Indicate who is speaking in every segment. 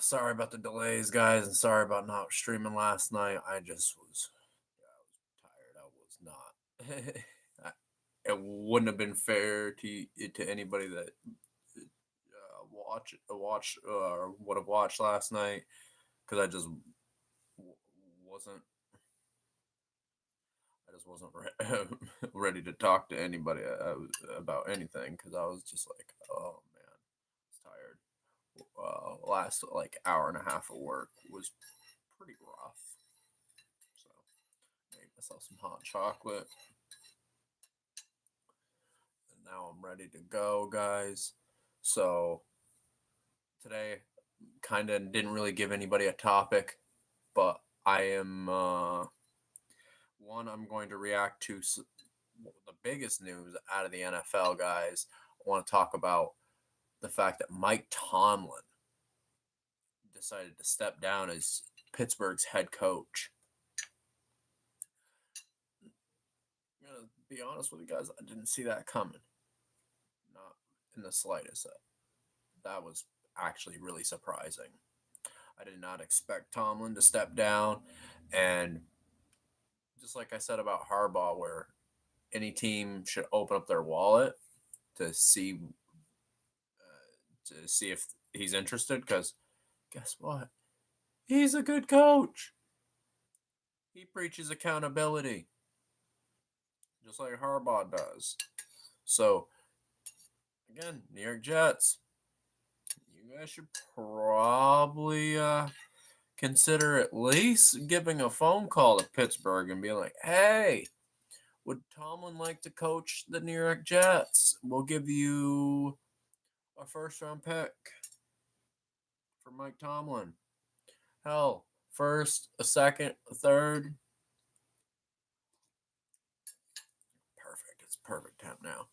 Speaker 1: Sorry about the delays, guys, and sorry about not streaming last night. I just was, I was tired. I was not. It wouldn't have been fair to anybody that would have watched last night because w- wasn't. I just wasn't ready to talk to anybody about anything because I was just like, oh man, I was tired. Last like hour and a half of work was pretty rough. So made myself some hot chocolate, and now I'm ready to go, guys. So today, kind of didn't really give anybody a topic, but I am one. I'm going to react to the biggest news out of the NFL, guys. I want to talk about the fact that Mike Tomlin decided to step down as Pittsburgh's head coach. I'm gonna be honest with you guys, I didn't see that coming. Not in the slightest. That was actually really surprising. I did not expect Tomlin to step down. And just like I said about Harbaugh, where any team should open up their wallet to see if he's interested. Because guess what? He's a good coach. He preaches accountability, just like Harbaugh does. So again, New York Jets, you guys should probably consider at least giving a phone call to Pittsburgh and being like, hey, would Tomlin like to coach the New York Jets? We'll give you a first round pick for Mike Tomlin. Hell, first, a second, a third. Perfect. It's perfect time now.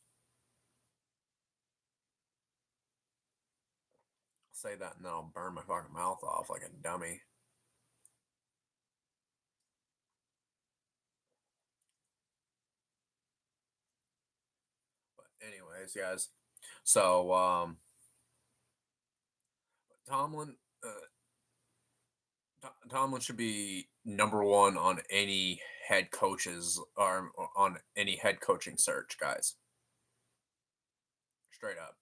Speaker 1: I'll say that and then I'll burn my fucking mouth off like a dummy. But anyways, guys. So Tomlin Tomlin should be number one on any head coaches or on any head coaching search, guys. Straight up,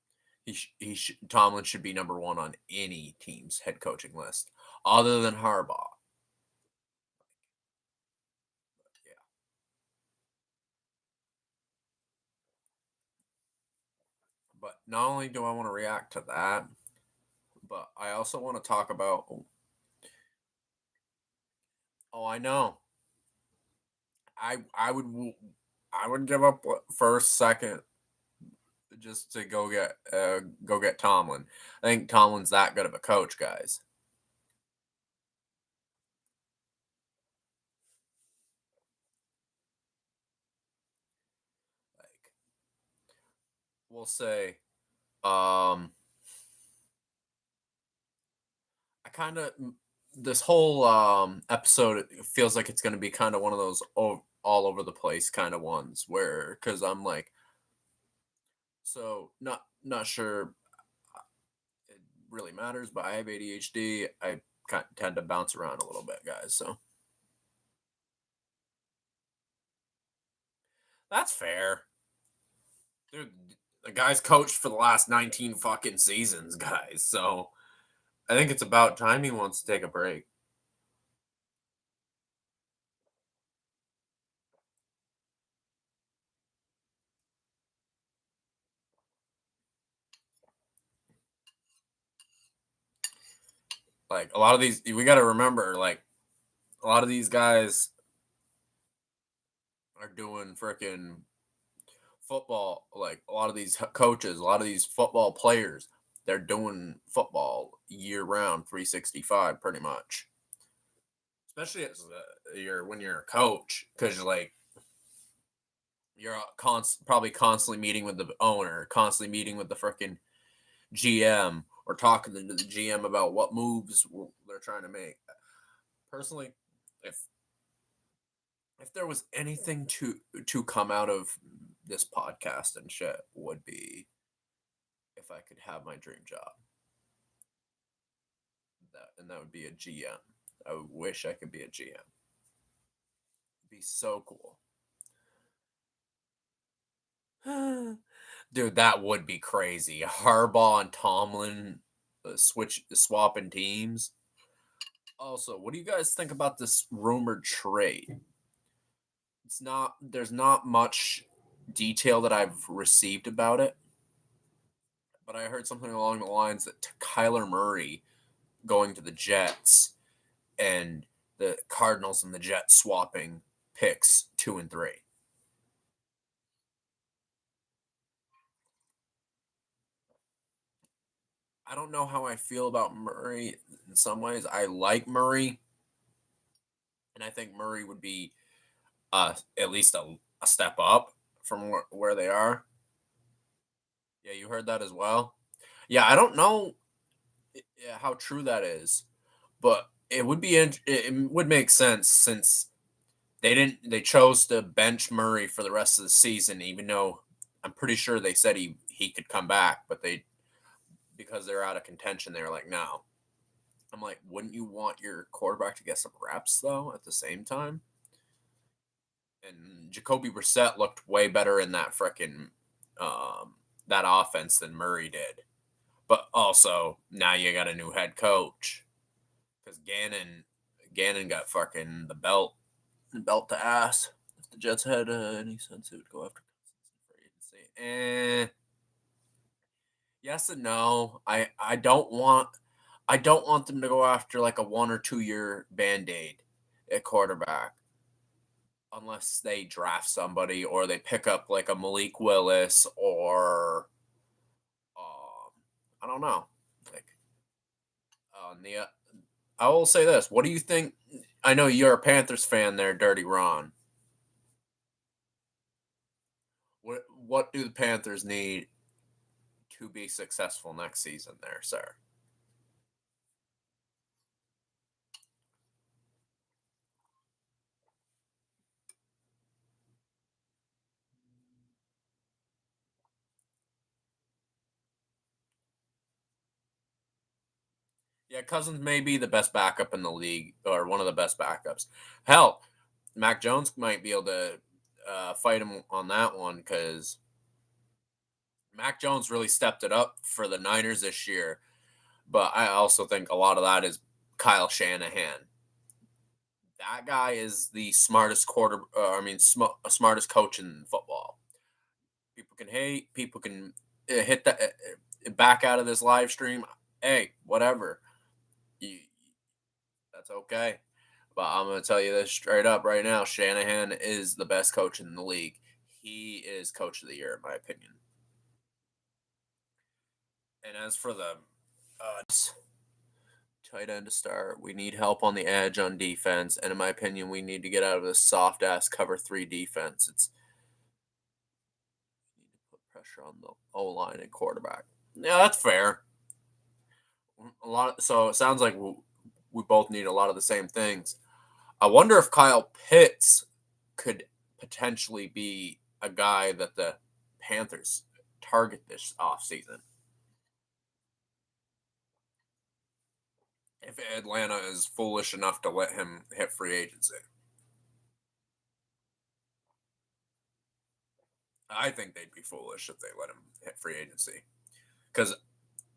Speaker 1: Tomlin should be number one on any team's head coaching list, other than Harbaugh. Yeah, but not only do I want to react to that, but I also want to talk about. Oh, I know. I would give up first, second, just to go get Tomlin. I think Tomlin's that good of a coach, guys. Like we'll say, I kind of this whole episode feels like it's going to be kind of one of those all over the place kind of ones where because I'm like so not sure it really matters, but I have ADHD. I tend to bounce around a little bit, guys. So that's fair. Dude, the guy's coached for the last 19 fucking seasons, guys. So I think it's about time he wants to take a break. Like a lot of these, we got to remember, like a lot of these guys are doing freaking football. Like a lot of these coaches, a lot of these football players, they're doing football year round, 365, pretty much. Especially as you're when you're a coach, because like you're probably constantly meeting with the owner, constantly meeting with the freaking GM, or talking to the GM about what moves they're trying to make. Personally, if there was anything to come out of this podcast and shit, would be if I could have my dream job. that would be a GM. I wish I could be a GM. It'd be so cool. Dude, that would be crazy. Harbaugh and Tomlin swapping teams. Also, what do you guys think about this rumored trade? There's not much detail that I've received about it, but I heard something along the lines that Kyler Murray going to the Jets and the Cardinals and the Jets swapping picks 2 and 3. I don't know how I feel about Murray in some ways. I like Murray, and I think Murray would be at least a step up from where they are. Yeah, you heard that as well. Yeah, I don't know how true that is, but it would make sense since they chose to bench Murray for the rest of the season, even though I'm pretty sure they said he could come back, but they because they're out of contention, they were like, no. I'm like, wouldn't you want your quarterback to get some reps though at the same time? And Jacoby Brissett looked way better in that frickin' that offense than Murray did. But also now you got a new head coach because Gannon got fucking the belt to ass. If the Jets had any sense, it would go after Cousins for agency. Yes and no. I don't want them to go after like a 1 or 2 year band-aid at quarterback unless they draft somebody or they pick up like a Malik Willis or I don't know. Like the I will say this. What do you think? I know you're a Panthers fan there, Dirty Ron. What do the Panthers need to be successful next season there, sir? Yeah, Cousins may be the best backup in the league or one of the best backups. Hell, Mac Jones might be able to fight him on that one because Mac Jones really stepped it up for the Niners this year. But I also think a lot of that is Kyle Shanahan. That guy is the smartest smartest coach in football. People can hate, people can hit that back out of this live stream. Hey, whatever. You, that's okay. But I'm going to tell you this straight up right now. Shanahan is the best coach in the league. He is coach of the year, in my opinion. And as for the tight end to start, we need help on the edge on defense. And in my opinion, we need to get out of this soft ass cover 3 defense. It's need to put pressure on the O line and quarterback. Yeah, that's fair. So it sounds like we both need a lot of the same things. I wonder if Kyle Pitts could potentially be a guy that the Panthers target this offseason. If Atlanta is foolish enough to let him hit free agency. I think they'd be foolish if they let him hit free agency. Because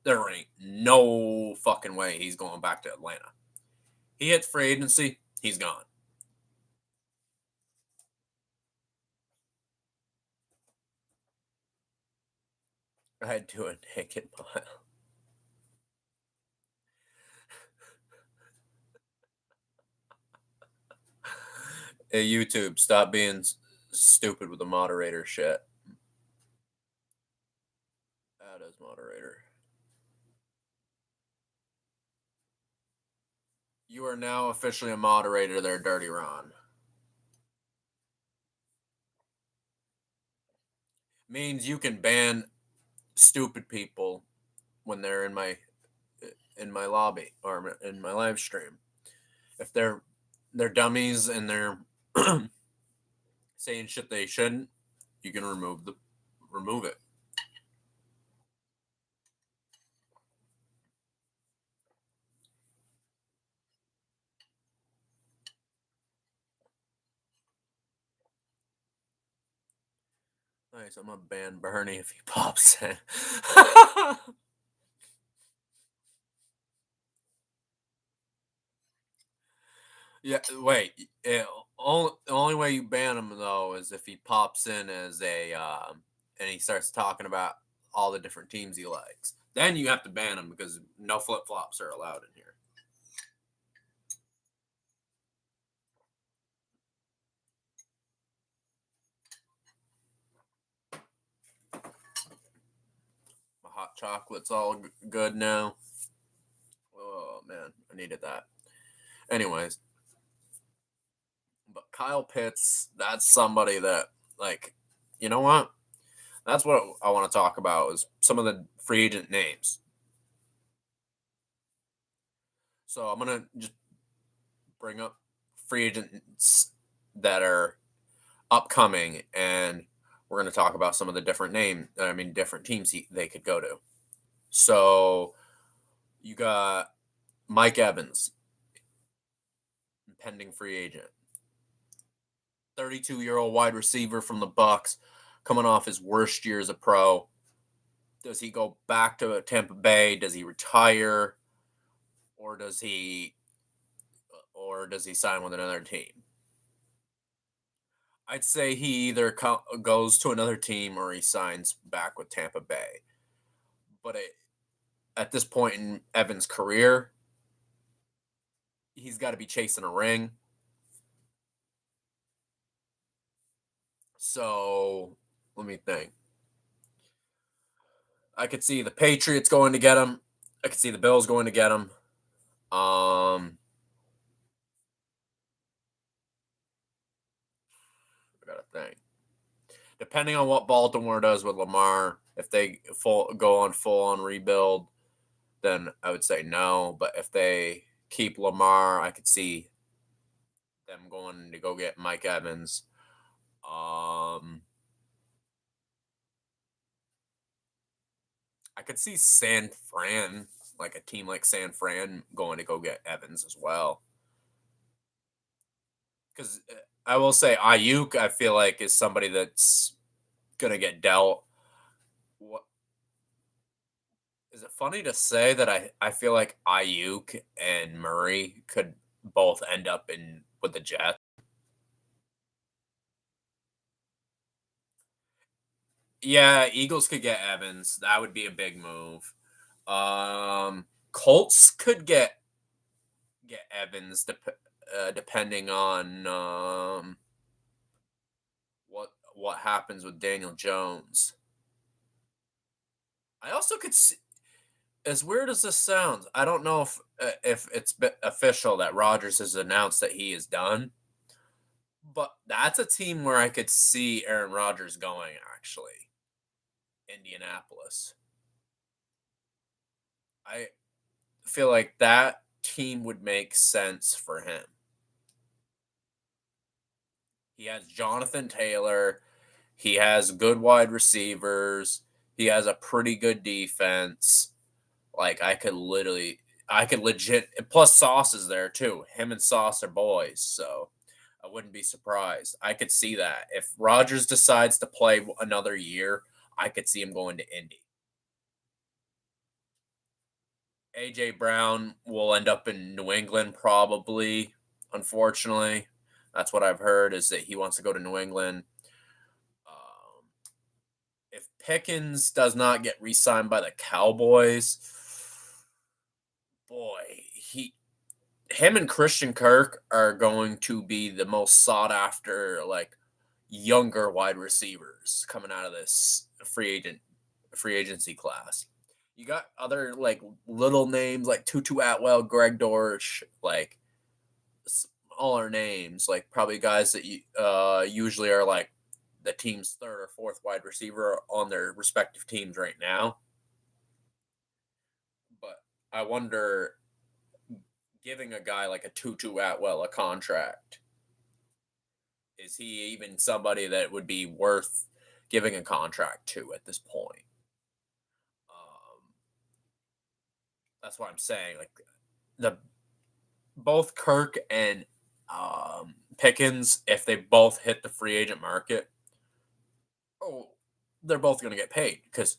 Speaker 1: there ain't no fucking way he's going back to Atlanta. He hits free agency, he's gone. I'd do a naked mile. Hey, YouTube, stop being stupid with the moderator shit. Add as moderator. You are now officially a moderator there, Dirty Ron. Means you can ban stupid people when they're in my lobby or in my live stream. If they're dummies and they're saying shit they shouldn't, you can remove it. Nice. I'm gonna ban Bernie if he pops in. Yeah, wait. The only way you ban him though is if he pops in as a and he starts talking about all the different teams he likes. Then you have to ban him because no flip flops are allowed in here. My hot chocolate's all good now. Oh man, I needed that. Anyways, but Kyle Pitts, that's somebody that like, you know what? That's what I want to talk about is some of the free agent names. So I'm gonna just bring up free agents that are upcoming, and we're gonna talk about some of the different teams they could go to. So you got Mike Evans, pending free agent, 32-year-old wide receiver from the Bucks, coming off his worst year as a pro. Does he go back to Tampa Bay? Does he retire, or does he sign with another team? I'd say he either goes to another team or he signs back with Tampa Bay. But at this point in Evans' career, he's got to be chasing a ring. So let me think. I could see the Patriots going to get him. I could see the Bills going to get him. I gotta think. Depending on what Baltimore does with Lamar, if they go on full on rebuild, then I would say no. But if they keep Lamar, I could see them going to go get Mike Evans. I could see San Fran, like a team like San Fran, going to go get Evans as well. Because I will say Ayuk, I feel like is somebody that's gonna get dealt. What is it funny to say that I feel like Ayuk and Murray could both end up in with the Jets? Yeah, Eagles could get Evans. That would be a big move. Colts could get Evans depending on what happens with Daniel Jones. I also could see, as weird as this sounds, I don't know if it's official that Rodgers has announced that he is done, but that's a team where I could see Aaron Rodgers going. Actually, Indianapolis. I feel like that team would make sense for him. He has Jonathan Taylor. He has good wide receivers. He has a pretty good defense. Like I could legit. And plus, Sauce is there too. Him and Sauce are boys, so I wouldn't be surprised. I could see that if Rodgers decides to play another year, I could see him going to Indy. AJ Brown will end up in New England probably. Unfortunately, that's what I've heard is that he wants to go to New England. Um, if Pickens does not get re-signed by the Cowboys, boy, him and Christian Kirk are going to be the most sought after like younger wide receivers coming out of this free agency class. You got other like little names like Tutu Atwell, Greg Dortch, like smaller names, like probably guys that usually are like the team's third or fourth wide receiver on their respective teams right now. But I wonder, giving a guy like a Tutu Atwell a contract, is he even somebody that would be worth giving a contract to at this point? Um, that's what I'm saying. Like the both Kirk and Pickens, if they both hit the free agent market, oh, they're both going to get paid because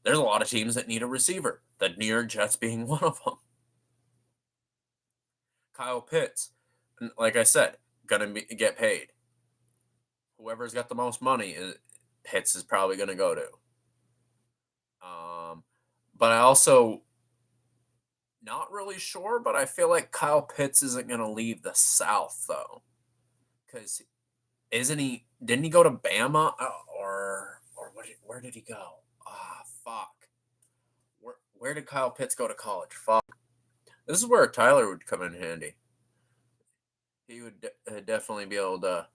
Speaker 1: there's a lot of teams that need a receiver. The New York Jets being one of them. Kyle Pitts, like I said, going to get paid. Whoever's got the most money, Pitts is probably going to go to. But I also not really sure, but I feel like Kyle Pitts isn't going to leave the South though, because isn't he? Didn't he go to Bama or where did he go? Ah, fuck. Where did Kyle Pitts go to college? Fuck. This is where Tyler would come in handy. He would definitely be able to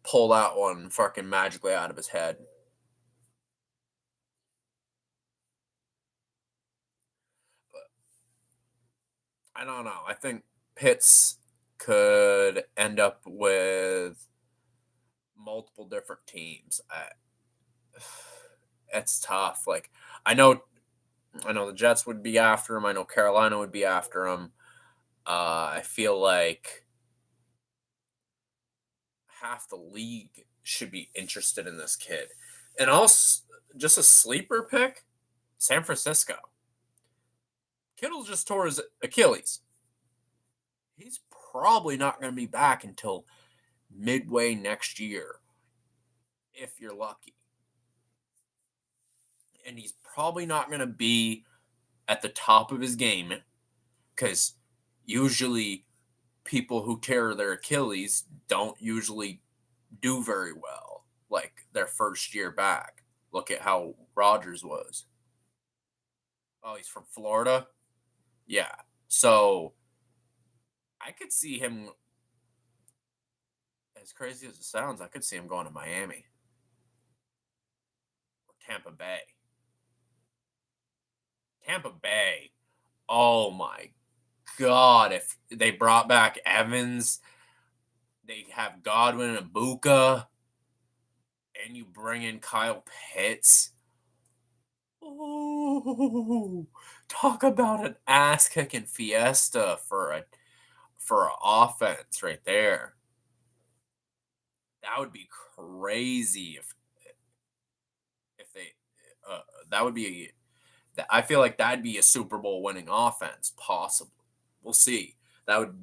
Speaker 1: pull that one fucking magically out of his head. I don't know. I think Pitts could end up with multiple different teams. It's tough. Like I know the Jets would be after him. I know Carolina would be after him. I feel like half the league should be interested in this kid. And also, just a sleeper pick, San Francisco. Kittle just tore his Achilles. He's probably not going to be back until midway next year, if you're lucky. And he's probably not going to be at the top of his game because usually people who tear their Achilles don't usually do very well, like their first year back. Look at how Rodgers was. Oh, he's from Florida? Yeah. So I could see him, as crazy as it sounds, I could see him going to Miami or Tampa Bay. Tampa Bay. Oh my God. If they brought back Evans, they have Godwin and Ibuka, and you bring in Kyle Pitts. Oh, talk about an ass kicking fiesta for an offense right there. That would be crazy if they that would be I feel like that'd be a Super Bowl winning offense possibly. We'll see. That would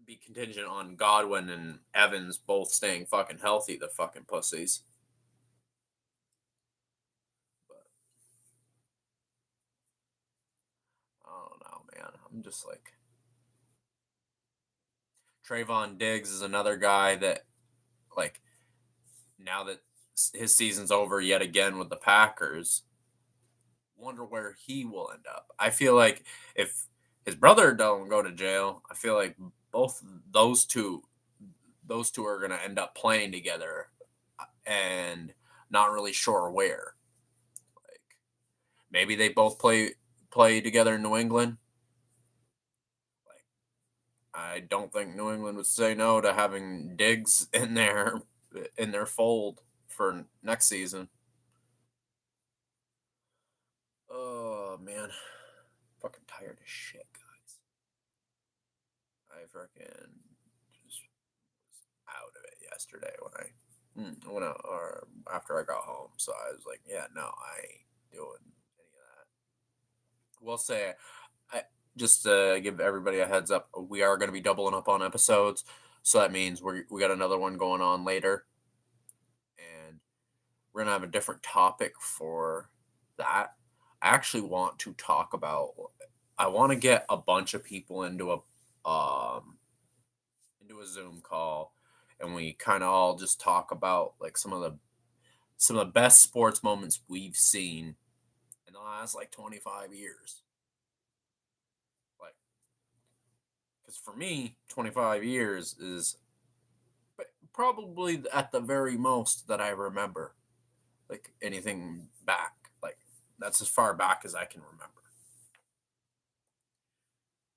Speaker 1: be contingent on Godwin and Evans both staying fucking healthy, the fucking pussies. But I don't know, man. I'm just like Trayvon Diggs is another guy that like now that his season's over yet again with the Packers, wonder where he will end up. I feel like if his brother don't go to jail, I feel like both those two are going to end up playing together and not really sure where. Like maybe they both play together in New England. Like I don't think New England would say no to having Diggs in their fold for next season. Oh man, fucking tired as shit, guys. I freaking just was out of it yesterday or after I got home. So I was like, yeah, no, I ain't doing any of that. We'll say, I just to give everybody a heads up, we are going to be doubling up on episodes. So that means we got another one going on later, and we're gonna have a different topic for that. I actually want to talk about. I want to get a bunch of people into a Zoom call, and we kind of all just talk about like some of the best sports moments we've seen in the last like 25 years. Like, because for me, 25 years is probably at the very most that I remember. Like anything back, like that's as far back as I can remember.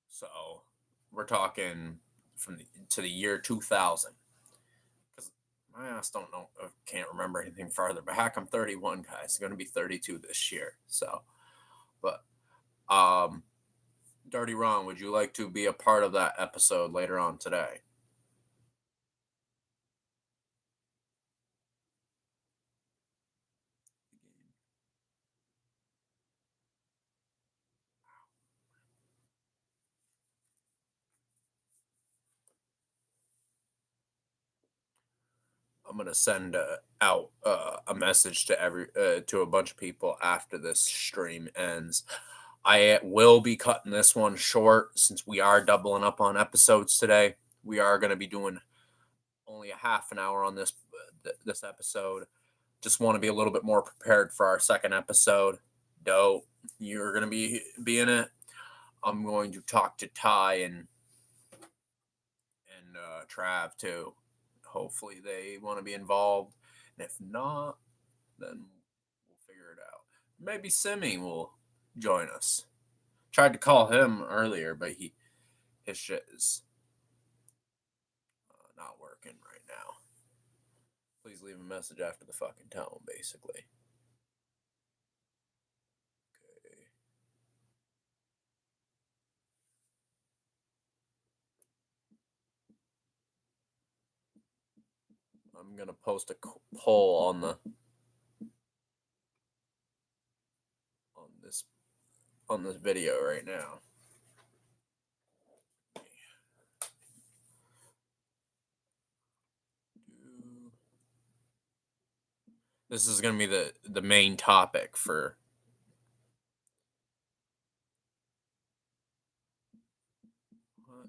Speaker 1: So we're talking to the year 2000. Because my ass don't know, can't remember anything farther back. I'm 31, guys. Going to be 32 this year. So, but Dirty Ron, would you like to be a part of that episode later on today? I'm gonna send out a message to a bunch of people after this stream ends. I will be cutting this one short since we are doubling up on episodes today. We are going to be doing only a half an hour on this episode. Just want to be a little bit more prepared for our second episode. Dope, you're going to be in it. I'm going to talk to Ty and Trav too. Hopefully they want to be involved. And if not, then we'll figure it out. Maybe Simi will join us. Tried to call him earlier, but his shit is not working right now. Please leave a message after the fucking tone, basically. Okay. I'm gonna post a poll on this video right now. This is gonna be the main topic for what?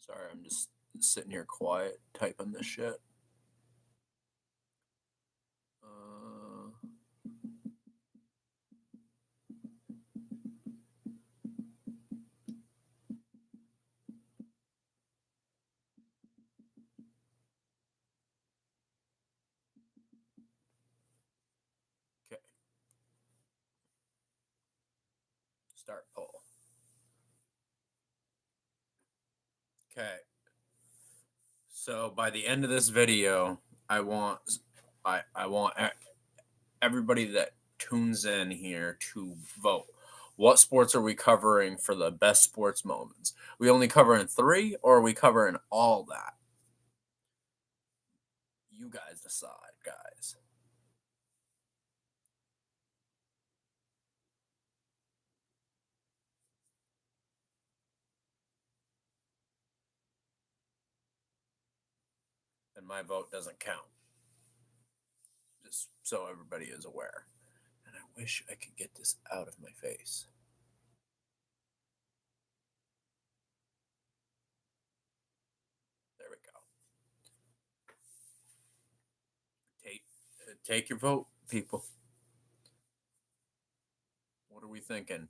Speaker 1: Sorry, I'm just sitting here quiet typing this shit. Okay. Start poll. Okay. So by the end of this video, I want everybody that tunes in here to vote. What sports are we covering for the best sports moments? We only covering 3, or are we covering all that? You guys decide, guys. And my vote doesn't count. Just so everybody is aware. And I wish I could get this out of my face. There we go. Take your vote, people. What are we thinking?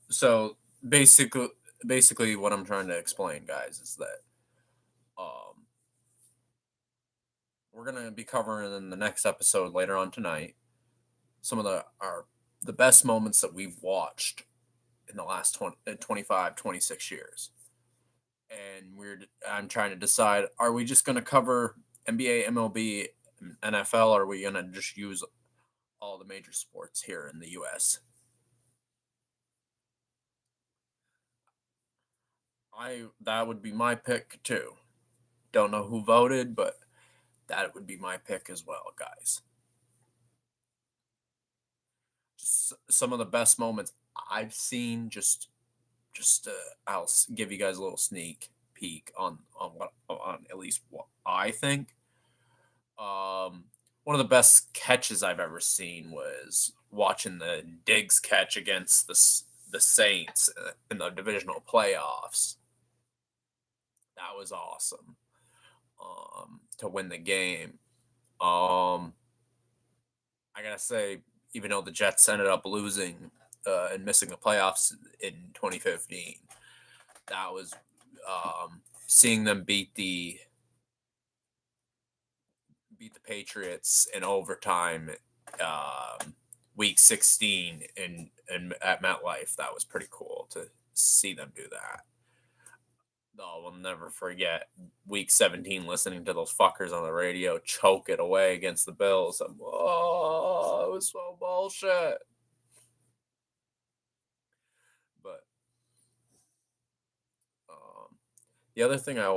Speaker 1: So basically what I'm trying to explain, guys, is that we're gonna be covering in the next episode later on tonight some of the best moments that we've watched in the last 25, 26 years. And I'm trying to decide, are we just gonna cover NBA, MLB, NFL, or are we gonna just use all the major sports here in the US? That would be my pick too. Don't know who voted, but that would be my pick as well, guys. Just some of the best moments I've seen I'll give you guys a little sneak peek on at least what I think. One of the best catches I've ever seen was watching the Diggs catch against the Saints in the divisional playoffs. That was awesome. To win the game. I gotta say, even though the Jets ended up losing and missing the playoffs in 2015, that was seeing them beat the Patriots in overtime, week 16 in at MetLife. That was pretty cool to see them do that. Oh, we'll never forget week 17 listening to those fuckers on the radio choke it away against the Bills. Oh, it was so bullshit. But the other thing I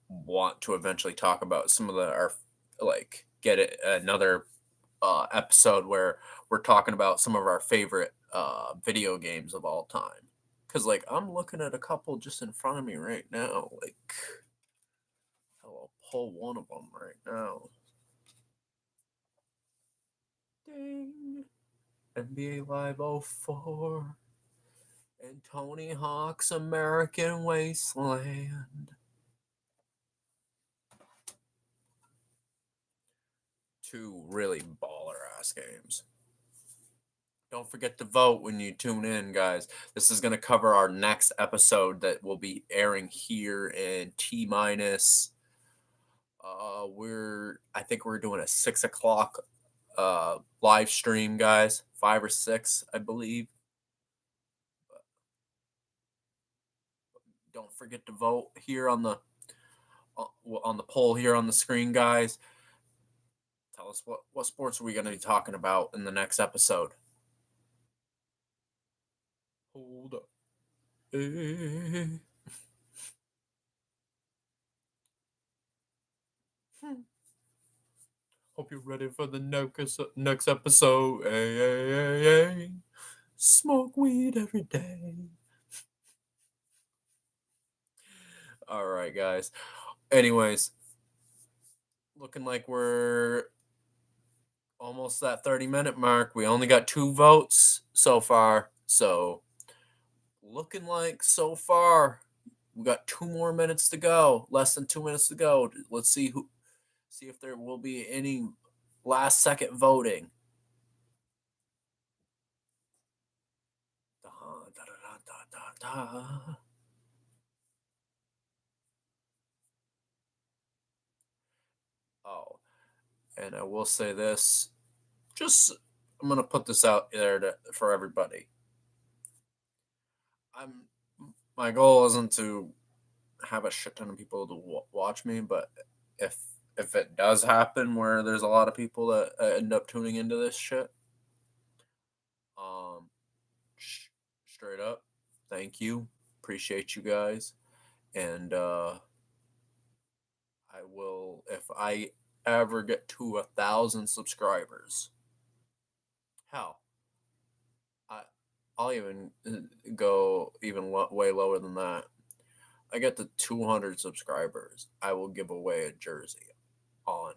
Speaker 1: want to eventually talk about some of our get it another episode where we're talking about some of our favorite video games of all time. Cause like I'm looking at a couple just in front of me right now. Like I'll pull one of them right now. Ding. NBA Live 04 and Tony Hawk's American Wasteland. Two really baller ass games. Don't forget to vote when you tune in, guys. This is going to cover our next episode that will be airing here in T minus. I think we're doing a 6 o'clock live stream, guys. 5 or 6, I believe. Don't forget to vote here on the poll here on the screen, guys. Tell us what sports are we going to be talking about in the next episode. Hold up. Hope you're ready for the next episode. Hey, hey, hey, hey. Smoke weed every day. All right, guys. Anyways, looking like we're almost that 30-minute mark. We only got 2 votes so far. So, looking like so far, we got 2 more minutes to go. Less than 2 minutes to go. Let's see if there will be any last second voting. Oh, and I will say this. I'm gonna put this out there for everybody. My goal isn't to have a shit ton of people to watch me, but if it does happen where there's a lot of people that end up tuning into this shit, um, straight up, thank you, appreciate you guys, and I will if I ever get to 1,000 subscribers. Hell, I'll even go even way lower than that. I get to 200 subscribers, I will give away a jersey on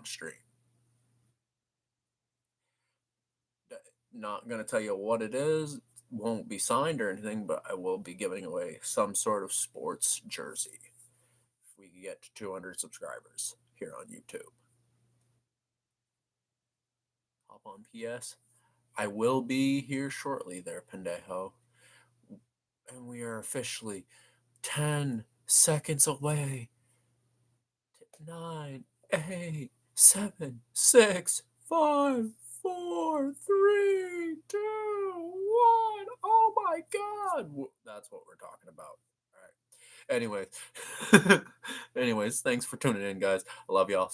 Speaker 1: stream. Not gonna tell you what it is. Won't be signed or anything, but I will be giving away some sort of sports jersey if we get to 200 subscribers here on YouTube. Hop on PS. I will be here shortly there, Pendejo. And we are officially 10 seconds away. 9, 8, 7, 6, 5, 4, 3, 2, 1. Oh my God. That's what we're talking about. All right. Anyways, thanks for tuning in, guys. I love y'all.